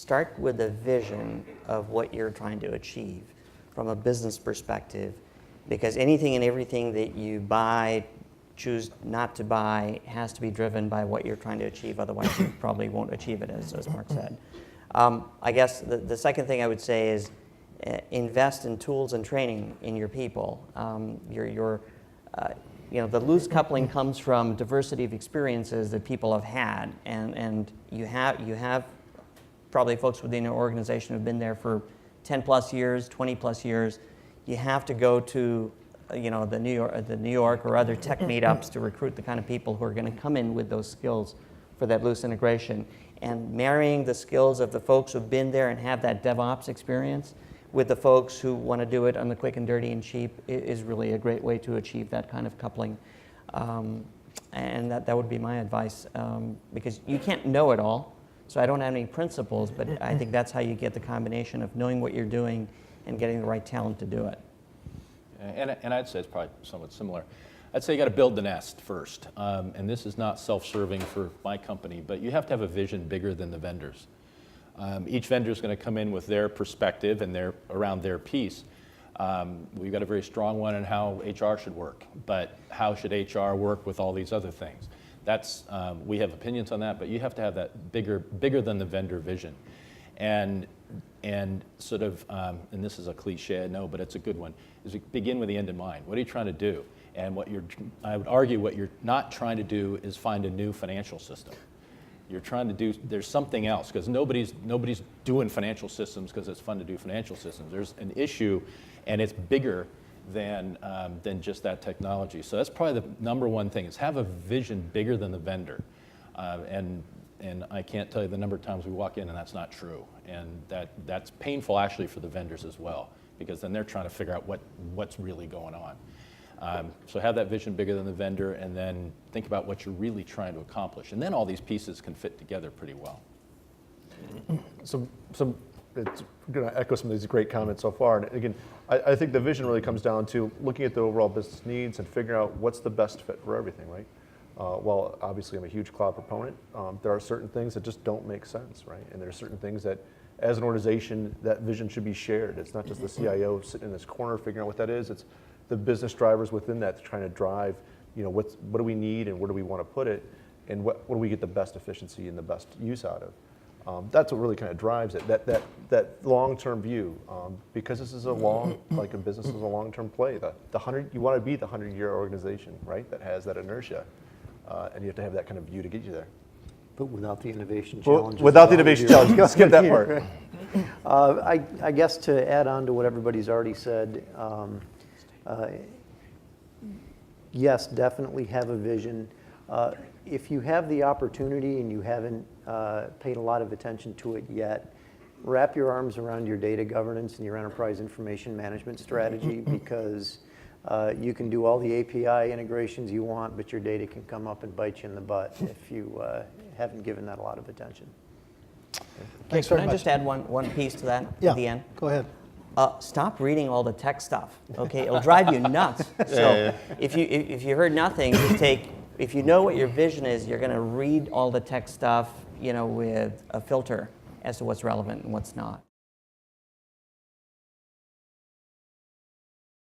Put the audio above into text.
start with a vision of what you're trying to achieve from a business perspective, because anything and everything that you buy, choose not to buy, has to be driven by what you're trying to achieve. Otherwise, you probably won't achieve it, as Mark said. I guess the second thing I would say is invest in tools and training in your people. The loose coupling comes from diversity of experiences that people have had, and you have probably folks within your organization who've been there for 10 plus years, 20 plus years. You have to go to the New York or other tech meetups to recruit the kind of people who are going to come in with those skills for that loose integration. And marrying the skills of the folks who've been there and have that DevOps experience with the folks who want to do it on the quick and dirty and cheap is really a great way to achieve that kind of coupling. And that would be my advice, because you can't know it all. So I don't have any principles, but I think that's how you get the combination of knowing what you're doing and getting the right talent to do it. And I'd say it's probably somewhat similar. I'd say you got to build the nest first. And this is not self-serving for my company, but you have to have a vision bigger than the vendors. Each vendor is going to come in with their perspective and around their piece. We've got a very strong one on how HR should work, but how should HR work with all these other things? We have opinions on that, but you have to have that bigger than the vendor vision. And sort of, and this is a cliche, I know, but it's a good one, is begin with the end in mind. What are you trying to do? And I would argue what you're not trying to do is find a new financial system. You're trying to do, there's something else, because nobody's doing financial systems because it's fun to do financial systems. There's an issue, and it's bigger than just that technology. So that's probably the number one thing, is have a vision bigger than the vendor. And I can't tell you the number of times we walk in and that's not true. And that's painful actually for the vendors as well, because then they're trying to figure out what's really going on. So have that vision bigger than the vendor, and then think about what you're really trying to accomplish. And then all these pieces can fit together pretty well. So it's going to echo some of these great comments so far. And again, I think the vision really comes down to looking at the overall business needs and figuring out what's the best fit for everything, right? Well, obviously I'm a huge cloud proponent. There are certain things that just don't make sense, right? And there are certain things that, as an organization, that vision should be shared. It's not just the CIO sitting in this corner figuring out what that is. It's the business drivers within that trying to drive, what do we need and where do we want to put it, and what do we get the best efficiency and the best use out of. That's what really kind of drives it, that long-term view, because this is a like a business is a long-term play. You want to be the 100-year organization, right, that has that inertia, and you have to have that kind of view to get you there. But without the innovation challenge. Without the innovation challenge, skip that part. I guess to add on to what everybody's already said, yes, definitely have a vision. If you have the opportunity and you haven't paid a lot of attention to it yet, wrap your arms around your data governance and your enterprise information management strategy, because you can do all the API integrations you want, but your data can come up and bite you in the butt if you haven't given that a lot of attention. Thanks very much. Can I just add one piece to that at the end? Go ahead. Stop reading all the tech stuff, okay? It'll drive you nuts. So if you heard nothing, just if you know what your vision is, you're going to read all the tech stuff, with a filter as to what's relevant and what's not.